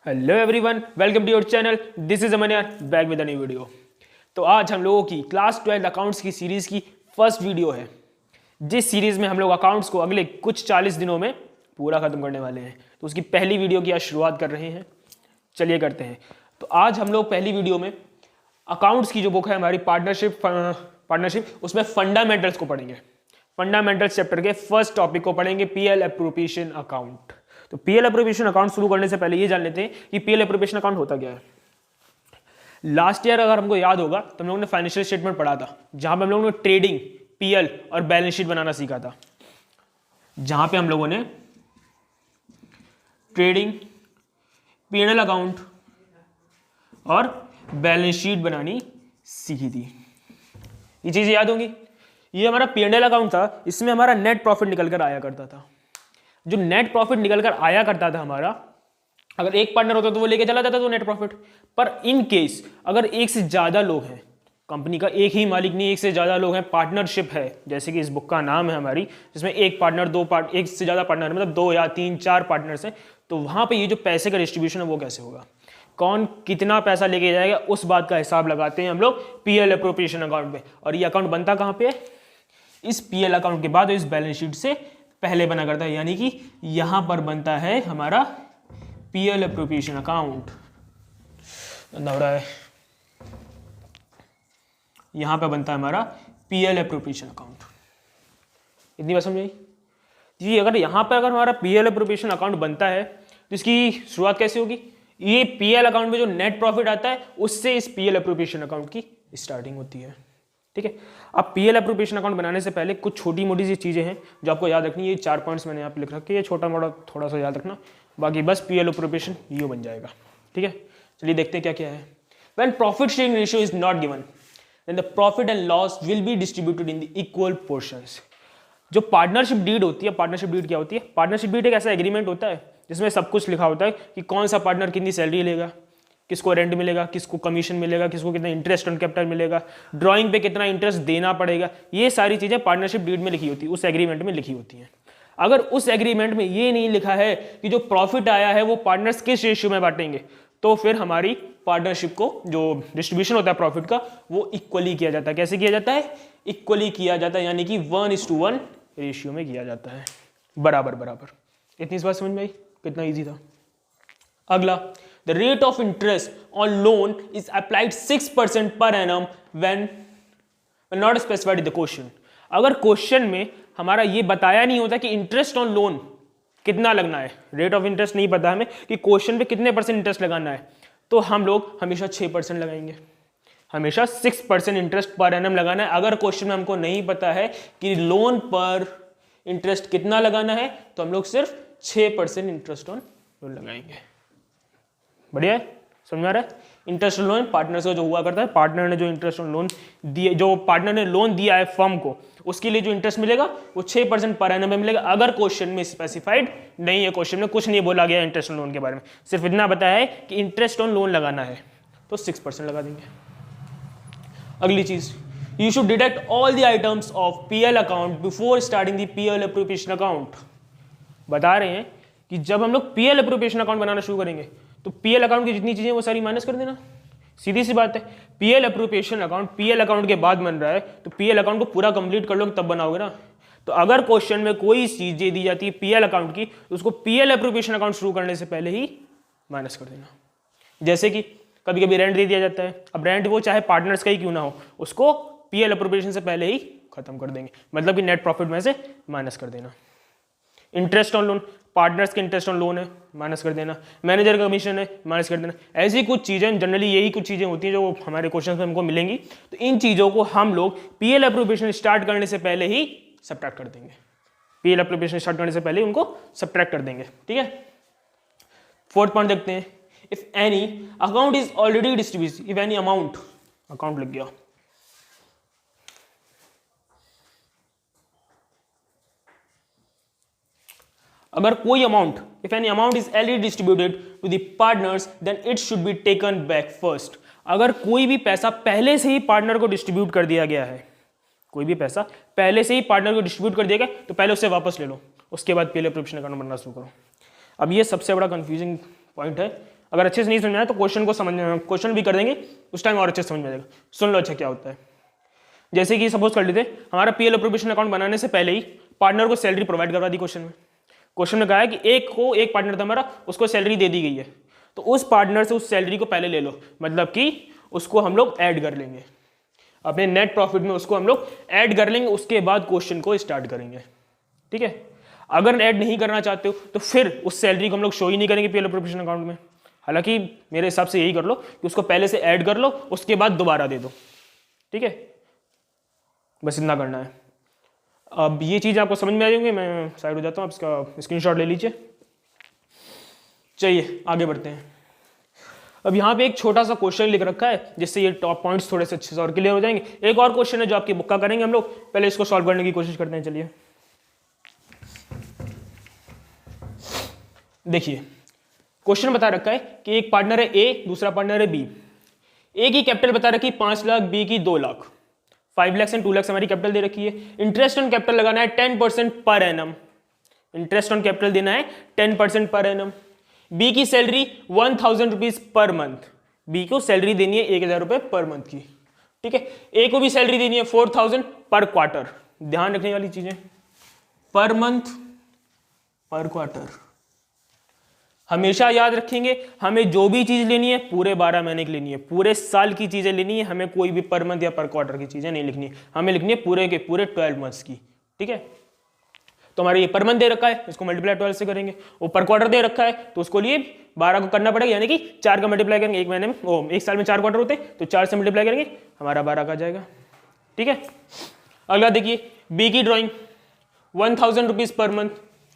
Hello everyone, welcome to your channel. This is Aman यार, back with a new video. तो आज हम लोगों की क्लास 12 अकाउंट्स की सीरीज की फर्स्ट वीडियो है, जिस सीरीज में हम लोग अकाउंट्स को अगले कुछ 40 दिनों में पूरा खत्म करने वाले हैं। तो उसकी पहली वीडियो की आज शुरुआत कर रहे हैं। चलिए करते हैं। तो आज हम लोग पहली वीडियो में अकाउंट्स की जो बुक है हमारी पार्टनरशिप उसमें फंडामेंटल्स को पढ़ेंगे। फंडामेंटल्स चैप्टर के फर्स्ट टॉपिक को पढ़ेंगे, पीएल एप्रोप्रिएशन अकाउंट। तो पीएल एप्रोप्रिएशन अकाउंट शुरू करने से पहले ये जान लेते हैं कि पीएल एप्रोप्रिएशन अकाउंट होता क्या है। लास्ट ईयर अगर हमको याद होगा तो हम लोगों ने फाइनेंशियल स्टेटमेंट पढ़ा था, जहां पे हम लोगों ने ट्रेडिंग, पीएल और बैलेंस शीट बनाना सीखा था। जहां पे हम लोगों ने ट्रेडिंग, पीएनएल अकाउंट और बैलेंस शीट बनानी सीखी थी। ये चीजें याद होंगी। ये हमारा पीएनएल अकाउंट था, इसमें हमारा नेट प्रॉफिट निकल कर आया करता था। जो नेट प्रॉफिट निकल कर आया करता था हमारा, अगर एक पार्टनर होता तो वो लेके चला जाता तो नेट प्रॉफिट। पर इन केस अगर एक से ज्यादा लोग हैं, कंपनी का एक ही मालिक नहीं, एक से ज्यादा लोग हैं, पार्टनरशिप है, जैसे कि इस बुक का नाम है हमारी, जिसमें एक पार्टनर, एक से ज्यादा पार्टनर, मतलब 2 या 3 4 पार्टनर्स हैं, तो वहां पे ये जो पैसे का डिस्ट्रीब्यूशन है वो कैसे होगा, कौन कितना पैसा लेके जाएगा, उस बात का हिसाब लगाते हैं हम लोग पीएल एप्रोप्रिएशन अकाउंट में। और ये अकाउंट बनता कहां पे है? इस पीएल अकाउंट के बाद इस बैलेंस शीट से पहले बना करता है, यानी कि यहां पर बनता है हमारा पीएल एप्रोप्रिएशन अकाउंट। हो रहा है, यहां पर बनता है हमारा पीएल एप्रोप्रिएशन अकाउंट। इतनी बात समझ आई जी। अगर हमारा पीएल एप्रोप्रिएशन अकाउंट बनता है तो इसकी शुरुआत कैसे होगी? ये पीएल अकाउंट में जो नेट प्रॉफिट आता है उससे इस पीएल एप्रोप्रिएशन अकाउंट की स्टार्टिंग होती है। ठीक है। अब पीएल एप्रोप्रिएशन अकाउंट बनाने से पहले कुछ छोटी मोटी सी चीजें हैं जो आपको याद रखनी है। ये 4 पॉइंट्स मैंने यहाँ पे लिख रखे हैं, छोटा मोटा थोड़ा सा याद रखना, बाकी बस पीएल एप्रोप्रिएशन ये बन जाएगा। ठीक है, चलिए देखते हैं क्या क्या है। When profit sharing ratio is not given then the profit and loss will be distributed in the equal portions. जो पार्टनरशिप डीड होती है, पार्टनरशिप डीड क्या होती है? पार्टनरशिप डीड एक ऐसा एग्रीमेंट होता है जिसमें सब कुछ लिखा होता है कि कौन सा पार्टनर कितनी सैलरी लेगा, किसको रेंट मिलेगा, किसको कमीशन मिलेगा, किसको कितना इंटरेस्ट ऑन कैपिटल मिलेगा, ड्राइंग पे कितना इंटरेस्ट देना पड़ेगा। ये सारी चीजें पार्टनरशिप डीड में लिखी होती है, उस एग्रीमेंट में लिखी होती हैं। अगर उस एग्रीमेंट में ये नहीं लिखा है कि जो प्रॉफिट आया है वो पार्टनर्स किस रेशियो में बांटेंगे, तो फिर हमारी पार्टनरशिप को जो डिस्ट्रीब्यूशन होता है प्रॉफिट का वो इक्वली किया जाता है। कैसे किया जाता है? इक्वली किया जाता है, यानी कि 1:1 रेशियो में किया जाता है, बराबर बराबर। इतनी इस बात समझ में आई? कितना ईजी था। अगला, the rate of interest on loan is applied 6% per annum when not specified in the question। अगर क्वेश्चन में हमारा ये बताया नहीं होता कि इंटरेस्ट ऑन लोन कितना लगना है, रेट ऑफ इंटरेस्ट नहीं पता हमें कि क्वेश्चन पे कितने % इंटरेस्ट लगाना है, तो हम लोग हमेशा 6% लगाएंगे, हमेशा 6% इंटरेस्ट पर एनम लगाना है। अगर क्वेश्चन में हमको नहीं पता है कि लोन पर इंटरेस्ट कितना लगाना है, तो हम लोग सिर्फ 6% इंटरेस्ट ऑन लोन लगाएंगे। बढ़िया है, समझ में आ रहा है? इंटरेस्ट ऑन लोन पार्टनर से जो हुआ करता है, पार्टनर ने जो इंटरेस्ट ऑन लोन दिए, जो पार्टनर ने लोन दिया है फर्म को, उसके लिए जो इंटरेस्ट मिलेगा वो 6% पर एनम में मिलेगा। अगर क्वेश्चन में स्पेसिफाइड नहीं है, क्वेश्चन में कुछ नहीं बोला गया इंटरेस्ट ऑन लोन के बारे में, सिर्फ इतना बताया है कि इंटरेस्ट ऑन लोन लगाना है, तो 6% लगा देंगे। अगली चीज, you should deduct all the items of PL account before starting the PL appropriation account. बता रहे हैं कि जब हम लोग पीएल एप्रोप्रिएशन अकाउंट बनाना शुरू करेंगे तो पीएल अकाउंट की जितनी चीजें वो सारी माइनस कर देना। सीधी सी बात है, PL appropriation account PL account के बाद बन रहा है, तो पीएल अकाउंट को पूरा कंप्लीट कर लो तब बनाओगे ना। तो अगर क्वेश्चन में कोई चीजें दी जाती है पीएल अकाउंट की, तो उसको पीएल एप्रोप्रिएशन अकाउंट शुरू करने से पहले ही माइनस कर देना। जैसे कि कभी कभी रेंट दे दिया जाता है, अब रेंट वो चाहे पार्टनर्स का ही क्यों ना हो, उसको पीएल एप्रोप्रिएशन से पहले ही खत्म कर देंगे, मतलब कि नेट प्रॉफिट में से माइनस कर देना। इंटरेस्ट ऑन लोन, पार्टनर्स के इंटरेस्ट ऑन लोन है, माइनस कर देना। मैनेजर का कमीशन है, माइनस कर देना। ऐसी कुछ चीजें, जनरली यही कुछ चीजें होती हैं जो हमारे क्वेश्चन में हमको मिलेंगी, तो इन चीजों को हम लोग पीएल एप्रोप्रिएशन स्टार्ट करने से पहले ही सब्ट्रैक्ट कर देंगे। पीएल एप्रोप्रिएशन स्टार्ट करने से पहले उनको सब्ट्रैक्ट कर देंगे। ठीक है, 4th पॉइंट देखते हैं। If any account is already distributed, if any amount, account लग गया, अगर कोई amount, if any amount is already distributed to the partners then it should be taken back first. अगर कोई भी पैसा पहले से ही पार्टनर को डिस्ट्रीब्यूट कर दिया गया है, कोई भी पैसा पहले से ही पार्टनर को डिस्ट्रीब्यूट कर दिया गया, तो पहले उससे वापस ले लो, उसके बाद पीएल एप्रोप्रिएशन अकाउंट बनना शुरू करो। अब ये सबसे बड़ा कंफ्यूजिंग पॉइंट है, अगर अच्छे से नहीं समझ में आया तो क्वेश्चन भी कर देंगे, उस टाइम और अच्छे से समझ में आ जाएगा। सुन लो अच्छा क्या होता है। जैसे कि सपोज कर लेते हमारा पीएल एप्रोप्रिएशन अकाउंट बनाने से पहले ही पार्टनर को सैलरी प्रोवाइड करवा दी। क्वेश्चन में कहा है कि एक पार्टनर था हमारा, उसको सैलरी दे दी गई है, तो उस पार्टनर से उस सैलरी को पहले ले लो, मतलब कि उसको हम लोग ऐड कर लेंगे अपने नेट प्रॉफिट में, उसको हम लोग ऐड कर लेंगे, उसके बाद क्वेश्चन को स्टार्ट करेंगे। ठीक है, अगर ऐड नहीं करना चाहते हो तो फिर उस सैलरी को हम लोग शो ही नहीं करेंगे पीएल एप्रोप्रिएशन अकाउंट में। हालांकि मेरे हिसाब से यही कर लो कि उसको पहले से ऐड कर लो, उसके बाद दोबारा दे दो। ठीक है, बस इतना करना है। अब ये चीज़ आपको समझ में आ जाएंगे, मैं साइड हो जाता हूँ, आप इसका स्क्रीनशॉट ले लीजिए। चलिए आगे बढ़ते हैं। अब यहाँ पे एक छोटा सा क्वेश्चन लिख रखा है, जिससे ये टॉप पॉइंट्स थोड़े से अच्छे से और क्लियर हो जाएंगे। एक और क्वेश्चन है जो आपकी बुक का करेंगे हम लोग, पहले इसको सॉल्व करने की कोशिश करते हैं। चलिए देखिए, क्वेश्चन बता रखा है कि एक पार्टनर है ए, दूसरा पार्टनर है बी। ए की कैपिटल बता रखी 5 लाख, बी की 2 लाख। 5 लाख एंड 2 लाख हमारी कैपिटल दे रखी है। इंटरेस्ट ऑन कैपिटल लगाना है 10% per annum. Interest on capital देना है 10% पर एनम। बी की salary 1000 rupees per month. B को सैलरी देनी है 1000 रुपए पर मंथ की। ठीक है, ए को भी सैलरी देनी है 4000 पर क्वार्टर। ध्यान रखने वाली चीजें, पर मंथ पर क्वार्टर। हमेशा याद रखेंगे, हमें जो भी चीज लेनी है पूरे 12 महीने की लेनी है, पूरे साल की चीजें लेनी है, हमें कोई भी पर मंथ या पर क्वार्टर की चीजें नहीं लिखनी है, हमें लिखनी है पूरे के पूरे 12 मंथ्स की। ठीक है, तो हमारे ये पर मंथ दे रखा है, इसको मल्टीप्लाई 12 से करेंगे। वो पर क्वार्टर दे रखा है तो उसको लिए 12 को करना पड़ेगा, यानी कि 4 का मल्टीप्लाई करेंगे। एक महीने में एक साल में 4 क्वार्टर होते हैं, तो 4 से मल्टीप्लाई करेंगे, हमारा 12 का जाएगा। ठीक है, अगला देखिए, बी की ड्रॉइंग 1000 रुपीज पर मंथ,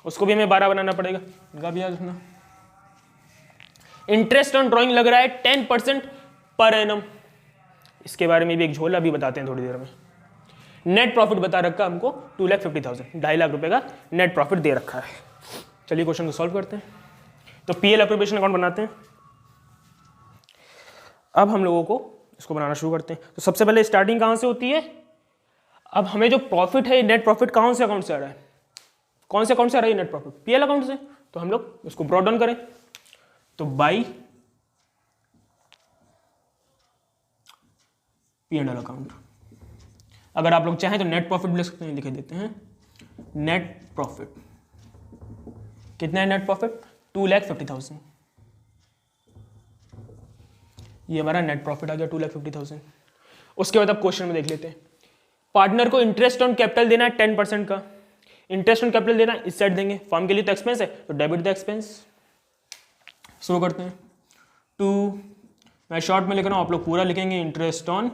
उसको भी हमें 12 बनाना पड़ेगा, इनका भी याद रखना। इंटरेस्ट ऑन ड्राइंग लग रहा है 10% पर एनम, इसके बारे में भी एक झोला भी बताते हैं थोड़ी देर में। नेट प्रॉफिट बता रखा हमको 2,50,000, 2.5 लाख रुपए का नेट प्रॉफिट दे रखा है। चलिए क्वेश्चन को सॉल्व करते हैं। तो पीएल एप्रोप्रिएशन अकाउंट बनाते हैं। अब हम लोगों को इसको बनाना शुरू करते हैं। तो सबसे पहले स्टार्टिंग कहां से होती है? अब हमें जो प्रॉफिट है, नेट प्रॉफिट कौन से अकाउंट से आ रहा है? कौन से अकाउंट से आ रहा है नेट प्रॉफिट? पीएल अकाउंट से। तो हम लोग उसको ब्रॉट डाउन करें, तो बाई P&L अकाउंट। अगर आप लोग चाहें तो नेट प्रॉफिट भी लिख सकते हैं, लिख देते हैं नेट प्रॉफिट। कितना है नेट प्रॉफिट? 2,50,000। ये हमारा नेट प्रॉफिट आ गया 2,50,000। उसके बाद अब क्वेश्चन में देख लेते हैं। पार्टनर को इंटरेस्ट ऑन कैपिटल देना है 10% का। इंटरेस्ट ऑन कैपिटल देना इस साइड देंगे, फर्म के लिए तो एक्सपेंस है तो डेबिट द एक्सपेंस। शुरू करते हैं। 2, मैं शॉर्ट में लिख रहा हूं, आप लोग पूरा लिखेंगे इंटरेस्ट ऑन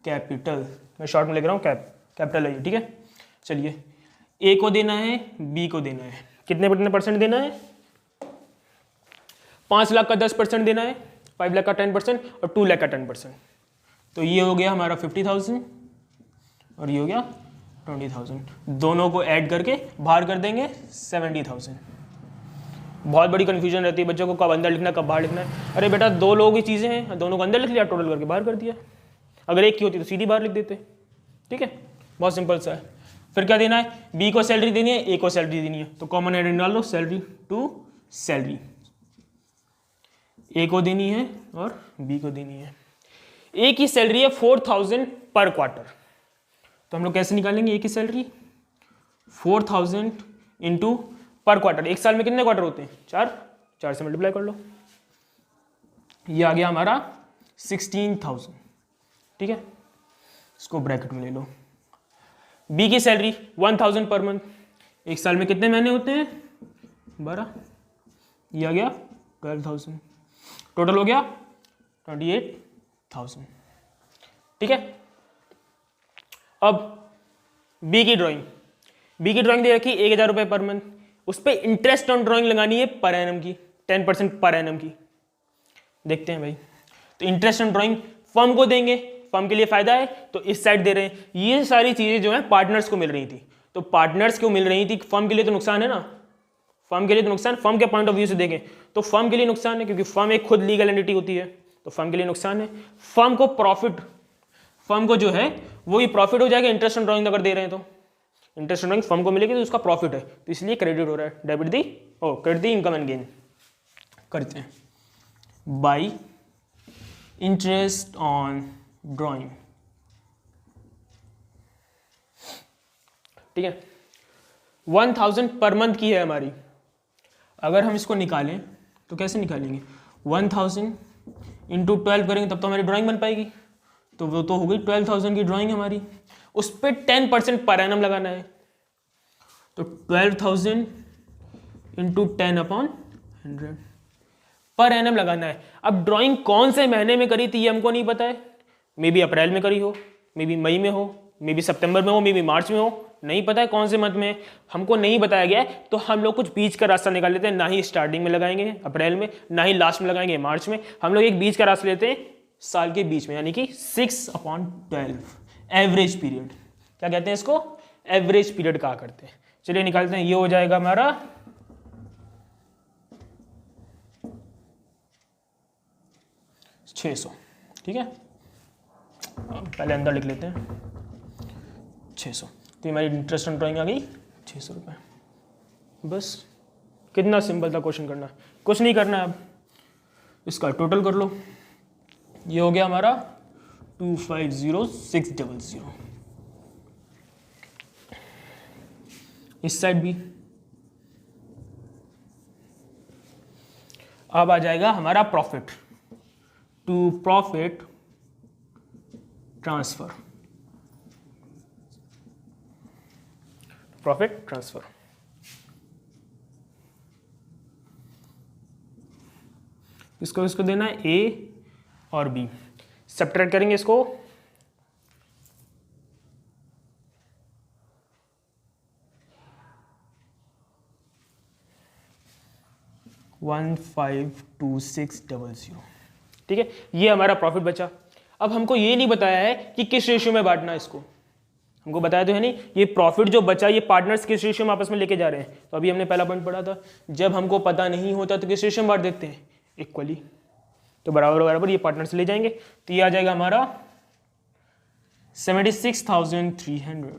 कैपिटल। मैं शॉर्ट में लिख रहा हूं, कैपिटल है, ठीक है। चलिए, ए को देना है, बी को देना है, कितने परसेंट देना है? 5 लाख का 10% देना है, 5 लाख का 10% और 2 लाख का 10%। तो ये हो गया हमारा 50,000 और ये हो गया 20,000। दोनों को ऐड करके बाहर कर देंगे 70,000। बहुत बड़ी कंफ्यूजन रहती है बच्चों को, कब अंदर लिखना कब बाहर लिखना है। अरे बेटा, दो लोगों की चीज़ें हैं, दोनों को अंदर लिख लिया, टोटल करके बाहर कर दिया। अगर एक की होती तो सीधी बाहर लिख देते। ठीक है, बहुत सिंपल सा है। फिर क्या देना है? बी को सैलरी देनी है, ए को सैलरी देनी है, तो कॉमन हेड डाल दो, सैलरी टू सैलरी। ए को देनी है और बी को देनी है। ए की सैलरी है 4,000 पर क्वार्टर, तो हम लोग कैसे निकालेंगे ए की सैलरी? 4,000 इंटू पर क्वार्टर। एक साल में कितने क्वार्टर होते हैं? 4 से मल्टीप्लाई कर लो, ये आ गया हमारा 16,000। ठीक है, इसको ब्रैकेट में ले लो। बी की सैलरी 1,000 पर मंथ, एक साल में कितने महीने होते हैं? 12, ये आ गया 12,000। टोटल हो गया 28,000। ठीक है, अब बी की ड्राइंग दे रखी 1,000 रुपए पर मंथ, उस पर इंटरेस्ट ऑन ड्राइंग लगानी है पर एनम की, 10% पर एनम की। देखते हैं भाई, तो इंटरेस्ट ऑन ड्राइंग फर्म को देंगे, फर्म के लिए फायदा है तो इस साइड दे रहे हैं। ये सारी चीजें जो है पार्टनर्स को मिल रही थी, तो पार्टनर्स को मिल रही थी, फर्म के लिए तो नुकसान है ना। फर्म के लिए तो नुकसान, फर्म के पॉइंट ऑफ व्यू से देखें तो फर्म के लिए नुकसान है, क्योंकि फर्म एक खुद लीगल एंटिटी होती है, तो फर्म के लिए नुकसान है। फर्म को प्रॉफिट, फर्म को जो है वो ही प्रॉफिट हो जाएगा इंटरेस्ट ऑन ड्राइंग अगर दे रहे हैं तो। इंटरेस्ट ड्राइंग फर्म को मिलेगी तो उसका प्रॉफिट है, तो इसलिए क्रेडिट हो रहा है, debit the credit the income and gain. करते हैं, बाई इंटरेस्ट ऑन ड्राइंग। ठीक है, 1000 पर मंथ की है हमारी। अगर हम इसको निकालें तो कैसे निकालेंगे, 1000 इंटू 12 करेंगे तब तो हमारी ड्राइंग बन पाएगी। तो वो तो हो गई 12,000 की ड्राइंग हमारी। उस पर 10% पर एनम लगाना है, तो 12,000 इंटू 10/100 पर एनम लगाना है। अब ड्राइंग कौन से महीने में करी थी ये हमको नहीं पता है। मे बी अप्रैल में करी हो, मे बी मई में हो, मे बी सितंबर में हो, मे बी मार्च में हो, नहीं पता है कौन से मंथ में, हमको नहीं बताया गया है। तो हम लोग कुछ बीच का रास्ता निकाल लेते हैं, ना ही स्टार्टिंग में लगाएंगे अप्रैल में, ना ही लास्ट में लगाएंगे मार्च में। हम लोग एक बीच का रास्ता लेते हैं साल के बीच में, यानी कि 6/12 एवरेज पीरियड। क्या कहते हैं इसको, एवरेज पीरियड कहा करते हैं। चलिए निकालते हैं, ये हो जाएगा हमारा 600। ठीक है, पहले अंदर लिख लेते हैं 600। तो हमारी इंटरेस्ट ऑन ड्राइंग आ गई 600 रुपये। बस कितना सिंपल था क्वेश्चन करना, कुछ नहीं करना है। अब इसका टोटल कर लो, ये हो गया हमारा 250,600। इस साइड भी अब आ जाएगा हमारा profit, to profit transfer, profit transfer. इसको देना है ए और बी, सब्ट्रैक्ट करेंगे इसको, $152600। ठीक है, ये हमारा प्रॉफिट बचा। अब हमको ये नहीं बताया है कि किस रेशियो में बांटना है इसको, हमको बताया तो है नहीं। ये प्रॉफिट जो बचा ये पार्टनर्स किस रेशियो में आपस में लेके जा रहे हैं। तो अभी हमने पहला पॉइंट पढ़ा था, जब हमको पता नहीं होता तो किस रेशियो में बांट देते हैं, इक्वली। तो बराबर बराबर ये पार्टनर्स ले जाएंगे, तो ये आ जाएगा हमारा 76,300।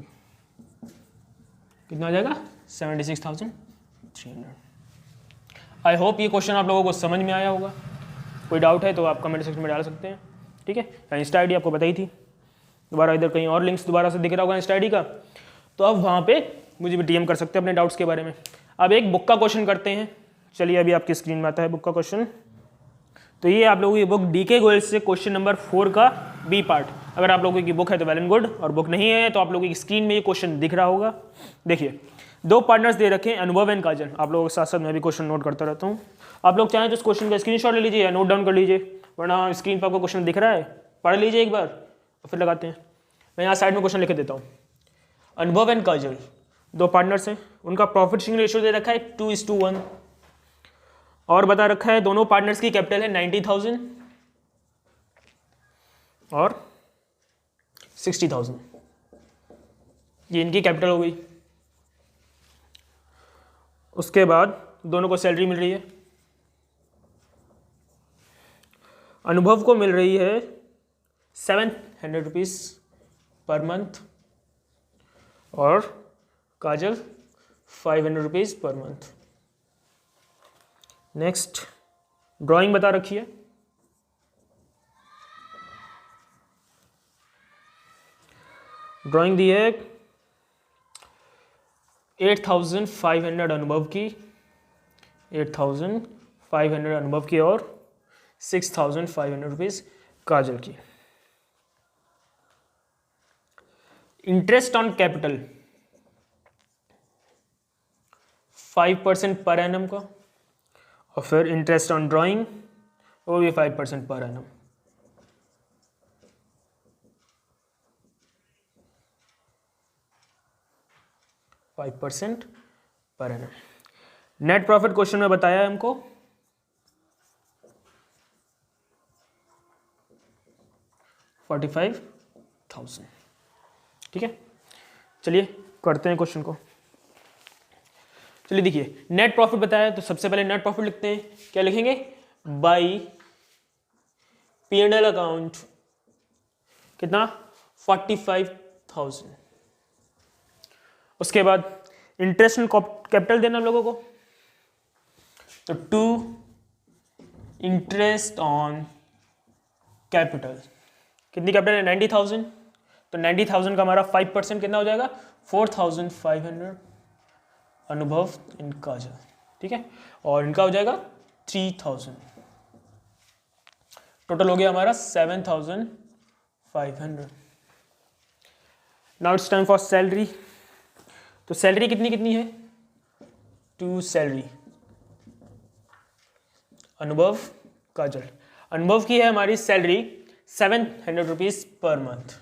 कितना आ जाएगा, 76,300। आई होप ये क्वेश्चन आप लोगों को समझ में आया होगा। कोई डाउट है तो आप कमेंट सेक्शन में डाल सकते हैं। ठीक है, इंस्टा आईडी आपको बताई थी, दोबारा इधर कहीं और लिंक्स दोबारा से दिख रहा होगा इंस्टा आईडी का, तो अब वहाँ पे मुझे भी डीएम कर सकते हैं अपने डाउट्स के बारे में। अब एक बुक का क्वेश्चन करते हैं। चलिए अभी आपकी स्क्रीन में आता है बुक का क्वेश्चन। तो ये आप लोगों की बुक डीके गोयल से क्वेश्चन नंबर 4 का बी पार्ट। अगर आप लोगों की बुक है तो वेल एंड गुड, और बुक नहीं है तो आप लोगों की स्क्रीन में ये क्वेश्चन दिख रहा होगा। देखिए, दो पार्टनर्स दे रखे हैं, अनुभव एंड काजल। आप लोगों के साथ साथ मैं भी क्वेश्चन नोट करता रहता हूँ। आप लोग चाहें तो इस क्वेश्चन का स्क्रीनशॉट ले लीजिए या नोट डाउन कर लीजिए, वरना स्क्रीन पर आपको क्वेश्चन दिख रहा है, पढ़ लीजिए एक बार और फिर लगाते हैं। मैं यहाँ साइड में क्वेश्चन लिख देता हूँ। अनुभव एंड काजल दो पार्टनर्स हैं, उनका प्रॉफिट शेयरिंग रेशियो दे रखा है 2:1, और बता रखा है दोनों पार्टनर्स की कैपिटल है 90,000 और 60,000। ये इनकी कैपिटल हो गई। उसके बाद दोनों को सैलरी मिल रही है। अनुभव को मिल रही है 700 रुपीज़ पर मंथ और काजल 500 rupees per month. Next, drawing बता रखी है। ड्राइंग दी है 8,500 अनुभव की, 8,500 अनुभव की और 6,500 रुपीज़ काजल की। Interest on capital 5% per annum का, और फिर इंटरेस्ट ऑन ड्राइंग वो भी 5% per annum. %5 per annum. Net profit question में बताया है हमको 45,000। ठीक है, चलिए करते हैं क्वेश्चन को। चलिए देखिए, नेट प्रॉफिट बताया तो सबसे पहले नेट प्रॉफिट लिखते हैं। क्या लिखेंगे, बाई P&L अकाउंट कितना 45,000। उसके बाद इंटरेस्ट एंड कैपिटल देना हम लोगों को, तो 2 इंटरेस्ट ऑन कैपिटल, कितनी कैपिटल है 90,000, तो 90,000 का हमारा 5% कितना हो जाएगा 4,500 अनुभव इन काजल, ठीक है, और इनका हो जाएगा 3,000, टोटल हो गया हमारा 7,500। Now it's time for salary. तो सैलरी कितनी कितनी है, टू सैलरी अनुभव काजल, अनुभव की है हमारी salary 700 rupees per month,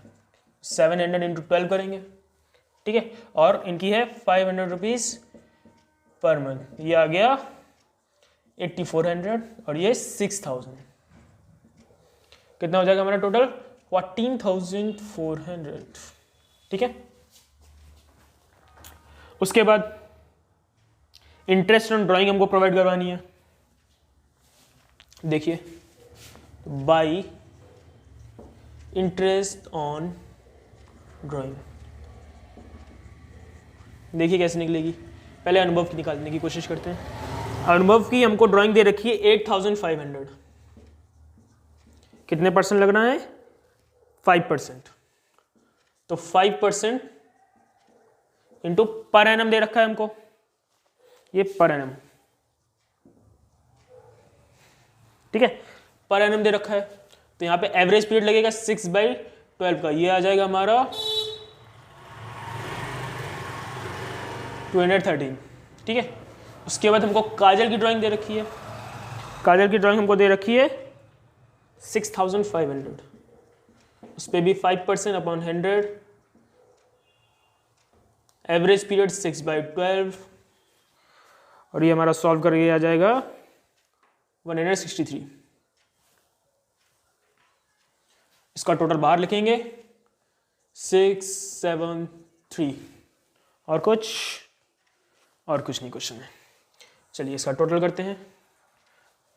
700 into 12 करेंगे, ठीक है, और इनकी है 500 रुपीज पर मंथ, ये आ गया 8,400 और ये 6,000, कितना हो जाएगा हमारा टोटल 14,400, ठीक है। उसके बाद इंटरेस्ट ऑन ड्राइंग हमको प्रोवाइड करवानी है, देखिए बाई इंटरेस्ट ऑन ड्राइंग, देखिए कैसे निकलेगी, पहले अनुभव की निकालने की कोशिश करते हैं। अनुभव की हमको ड्राइंग दे रखी है 8,500, कितने परसेंट लगना है 5%, तो 5% इंटू पर एनम दे रखा है हमको, ये पर एनम, ठीक है, पर एनम दे रखा है, तो यहां पे एवरेज पीरियड लगेगा 6/12 का, ये आ जाएगा हमारा 213, ठीक है। उसके बाद हमको काजल की ड्राइंग दे रखी है, काजल की ड्राइंग हमको दे रखी है 6,500, उस पर भी 5% अपॉन 100, एवरेज पीरियड 6/12, और ये हमारा सॉल्व करके आ जाएगा 163। इसका टोटल बाहर लिखेंगे 673, और कुछ नहीं क्वेश्चन में। चलिए इसका टोटल करते हैं,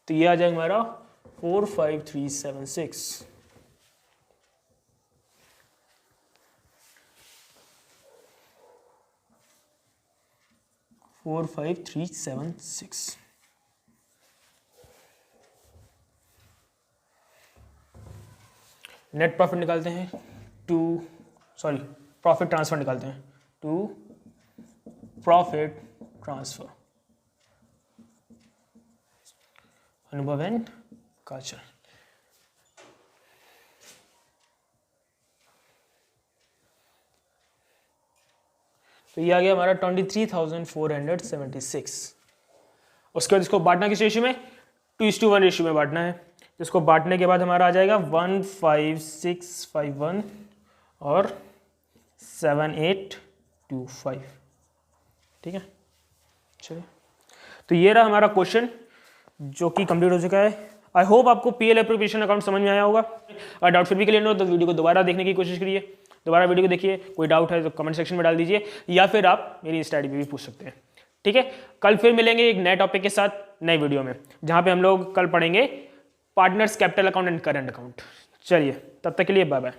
तो ये आ जाएगा हमारा 45376, 45376। नेट प्रॉफिट निकालते हैं, प्रॉफिट ट्रांसफर निकालते हैं, टू प्रॉफिट ट्रांसफर अनुभव एंड काजल। तो ये आ गया हमारा 23,476। उसके बाद इसको बांटना किस रेशियो में, 2:1 रेशियो में बांटना है। जिसको बांटने के बाद हमारा आ जाएगा 15651 और 7825, ठीक है। चलिए, तो ये रहा हमारा क्वेश्चन जो कि कंप्लीट हो चुका है। आई होप आपको पीएल एप्रोप्रिएशन अकाउंट समझ में आया होगा। अगर डाउट फिर भी क्लियर हो तो वीडियो को दोबारा देखने की कोशिश करिए, दोबारा वीडियो को देखिए, कोई डाउट है तो कमेंट सेक्शन में डाल दीजिए, या फिर आप मेरी इंस्टा आईडी पे भी पूछ सकते हैं, ठीक है। कल फिर मिलेंगे एक नए टॉपिक के साथ नई वीडियो में, जहाँ पे हम लोग कल पढ़ेंगे partners capital account and current account. चलिए, तब तक के लिए बाय बाय।